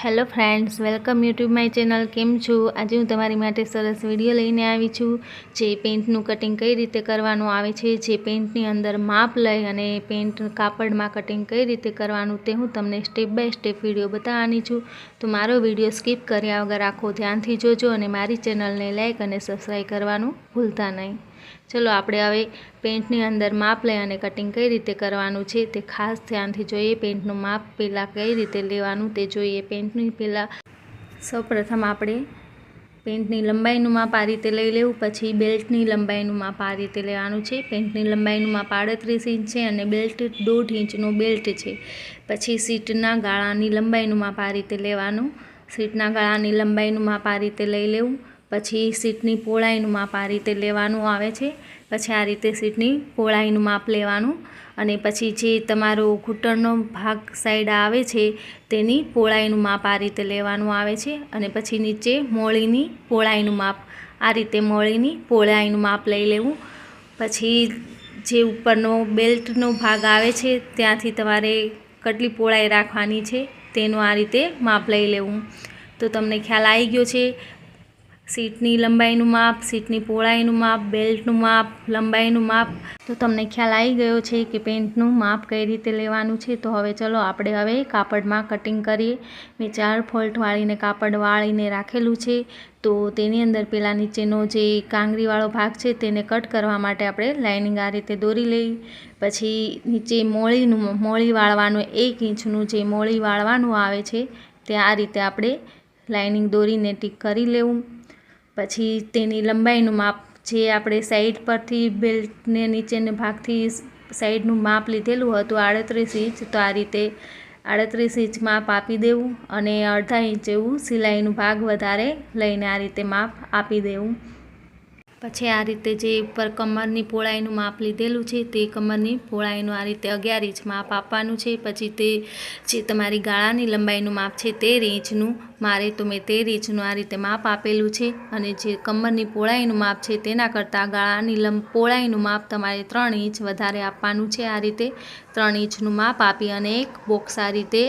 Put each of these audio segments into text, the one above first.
Hello friends, welcome YouTube my channel. કેમ છો? આજે હું તમારી માટે સરસ વિડીયો લઈને આવી છું, જે પેન્ટનું કટિંગ કઈ રીતે કરવાનું આવે છે, જે પેન્ટની અંદર માપ લઈ અને પેન્ટ કાપડમાં કટિંગ કઈ રીતે કરવાનું તે હું તમને સ્ટેપ બાય સ્ટેપ વિડીયો બતાવવાની છું. તો મારો વિડીયો સ્કીપ કર્યા વગર આખો ધ્યાનથી જોજો અને મારી ચેનલને લાઈક અને સબસ્ક્રાઈબ કરવાનું ભૂલતા નહીં. ચલો આપણે હવે પેન્ટની અંદર માપ લઈ અને કટિંગ કઈ રીતે કરવાનું છે તે ખાસ ધ્યાનથી જોઈએ. પેન્ટનું માપ પહેલાં કઈ રીતે લેવાનું તે જોઈએ. પેન્ટની પહેલાં સૌપ્રથમ આપણે પેન્ટની લંબાઈનું માપ આ રીતે લઈ લેવું. પછી બેલ્ટની લંબાઈનું માપ આ રીતે લેવાનું છે. પેન્ટની લંબાઈનું માપ 38 ઇંચ છે અને બેલ્ટ 1.5 ઇંચનો બેલ્ટ છે. પછી સીટના ગાળાની લંબાઈનું માપ આ રીતે લેવાનું. સીટના ગાળાની લંબાઈનું માપ આ રીતે લઈ લેવું. પછી સીટની પહોળાઈનું માપ આ રીતે લેવાનું આવે છે. પછી આ રીતે સીટની પહોળાઈનું માપ લેવાનું અને પછી જે તમારો ઘૂંટણનો ભાગ સાઈડ આવે છે તેની પહોળાઈનું માપ આ રીતે લેવાનું આવે છે. અને પછી નીચે મોળીની પહોળાઈનું માપ આ રીતે મોળીની પહોળાઈનું માપ લઈ લેવું. પછી જે ઉપરનો બેલ્ટનો ભાગ આવે છે ત્યાંથી તમારે કેટલી પહોળાઈ રાખવાની છે તેનું આ રીતે માપ લઈ લેવું. તો તમને ખ્યાલ આવી ગયો છે. સીટની લંબાઈનું માપ, સીટની પહોળાઈનું માપ, બેલ્ટનું માપ, લંબાઈનું માપ. તો તમને ખ્યાલ આવી ગયો છે કે પેન્ટનું માપ કઈ રીતે લેવાનું છે. તો હવે ચલો આપણે હવે કાપડમાં કટિંગ કરીએ. મેં 4 ફોલ્ટ વાળીને કાપડ વાળીને રાખેલું છે. તો તેની અંદર પહેલાં નીચેનો જે કાંગરીવાળો ભાગ છે તેને કટ કરવા માટે આપણે લાઇનિંગ આ રીતે દોરી લઈ. પછી નીચે મોળી વાળવાનું 1 ઇંચનું જે મોળી વાળવાનું આવે છે તે આ રીતે આપણે લાઇનિંગ દોરીને ટીક કરી લેવું. પછી તેની લંબાઈનું માપ જે આપણે સાઈડ પરથી બેલ્ટને નીચેના ભાગથી સાઈડનું માપ લીધેલું હતું 38 ઇંચ, તો આ રીતે 38 ઇંચ માપ આપી દેવું અને 1/2 ઇંચ એવું સિલાઈનું ભાગ વધારે લઈને આ રીતે માપ આપી દેવું. પછી આ રીતે જે ઉપર કમરની પહોળાઈનું માપ લીધેલું છે તે કમરની પહોળાઈનું આ રીતે 11 ઇંચ માપ આપવાનું છે. પછી તે જે તમારી ગાળાની લંબાઈનું માપ છે 13 ઇંચનું, મારે તો મેં 13 ઇંચનું આ રીતે માપ આપેલું છે. અને જે કમરની પહોળાઈનું માપ છે તેના કરતાં ગાળાની પહોળાઈનું માપ તમારે 3 ઇંચ વધારે આપવાનું છે. આ રીતે 3 ઇંચનું માપ આપી અને એક બોક્સ આ રીતે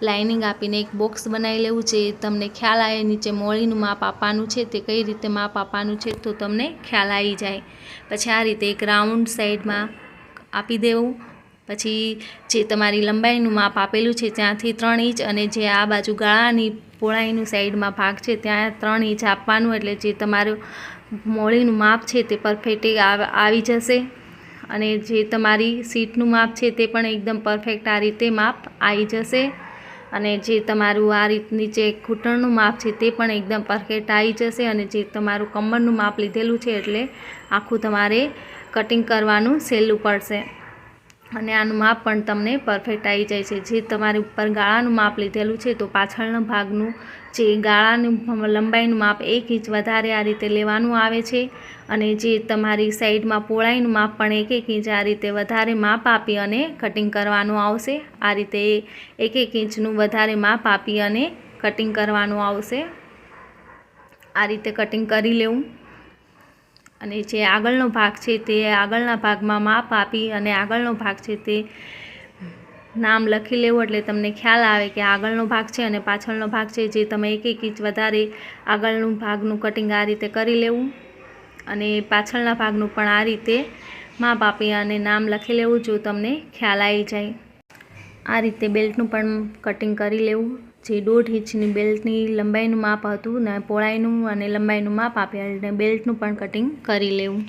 લાઇનિંગ આપીને એક બોક્સ બનાવી લેવું છે. તમને ખ્યાલ આવે નીચે મોળીનું માપ આપવાનું છે તે કઈ રીતે માપ આપવાનું છે તો તમને ખ્યાલ આવી જાય. પછી આ રીતે એક રાઉન્ડ સાઈડમાં આપી દેવું. પછી જે તમારી લંબાઈનું માપ આપેલું છે ત્યાંથી 3 ઇંચ અને જે આ બાજુ ગાળાની પહોળાઈનું સાઈડમાં ભાગ છે ત્યાં 3 ઇંચ આપવાનું, એટલે જે તમારું મોળીનું માપ છે તે પરફેક્ટ આવી જશે. અને જે તમારી સીટનું માપ છે તે પણ એકદમ પરફેક્ટ આ રીતે માપ આવી જશે. અને જે તમારું આ રીત નીચે ઘૂંટણનું માપ છે તે પણ એકદમ પરફેક્ટ આવી જશે. અને જે તમારું કમરનું માપ લીધેલું છે એટલે આખું તમારે કટિંગ કરવાનું સહેલું પડશે અને આનું માપ પણ તમને પરફેક્ટ આવી જાય છે. જે તમારે ઉપર ગાળાનું માપ લીધેલું છે તો પાછળના ભાગનું જે ગાળાનું લંબાઈનું માપ 1 ઇંચ વધારે આ રીતે લેવાનું આવે છે. અને જે તમારી સાઈડમાં પહોળાઈનું માપ પણ 1 ઇંચ આ રીતે વધારે માપ આપી અને કટિંગ કરવાનું આવશે. આ રીતે 1 ઇંચનું વધારે માપ આપી અને કટિંગ કરવાનું આવશે. આ રીતે કટિંગ કરી લેવું. અને જે આગળનો ભાગ છે તે આગળના ભાગમાં માપ આપી અને આગળનો ભાગ છે તે નામ લખી લેવું, એટલે તમને ખ્યાલ આવે કે આગળનો ભાગ છે અને પાછળનો ભાગ છે. જે તમે 1 ઇંચ વધારે આગળનું ભાગનું કટિંગ આ રીતે કરી લેવું અને પાછળના ભાગનું પણ આ રીતે માપ આપી અને નામ લખી લેવું જો તમને ખ્યાલ આવી જાય. આ રીતે બેલ્ટનું પણ કટિંગ કરી લેવું. જે 1.5 ઇંચની બેલ્ટની લંબાઈનું માપ હતું ને પહોળાઈનું અને લંબાઈનું માપ આપ્યા અને બેલ્ટનું પણ કટિંગ કરી લેવું.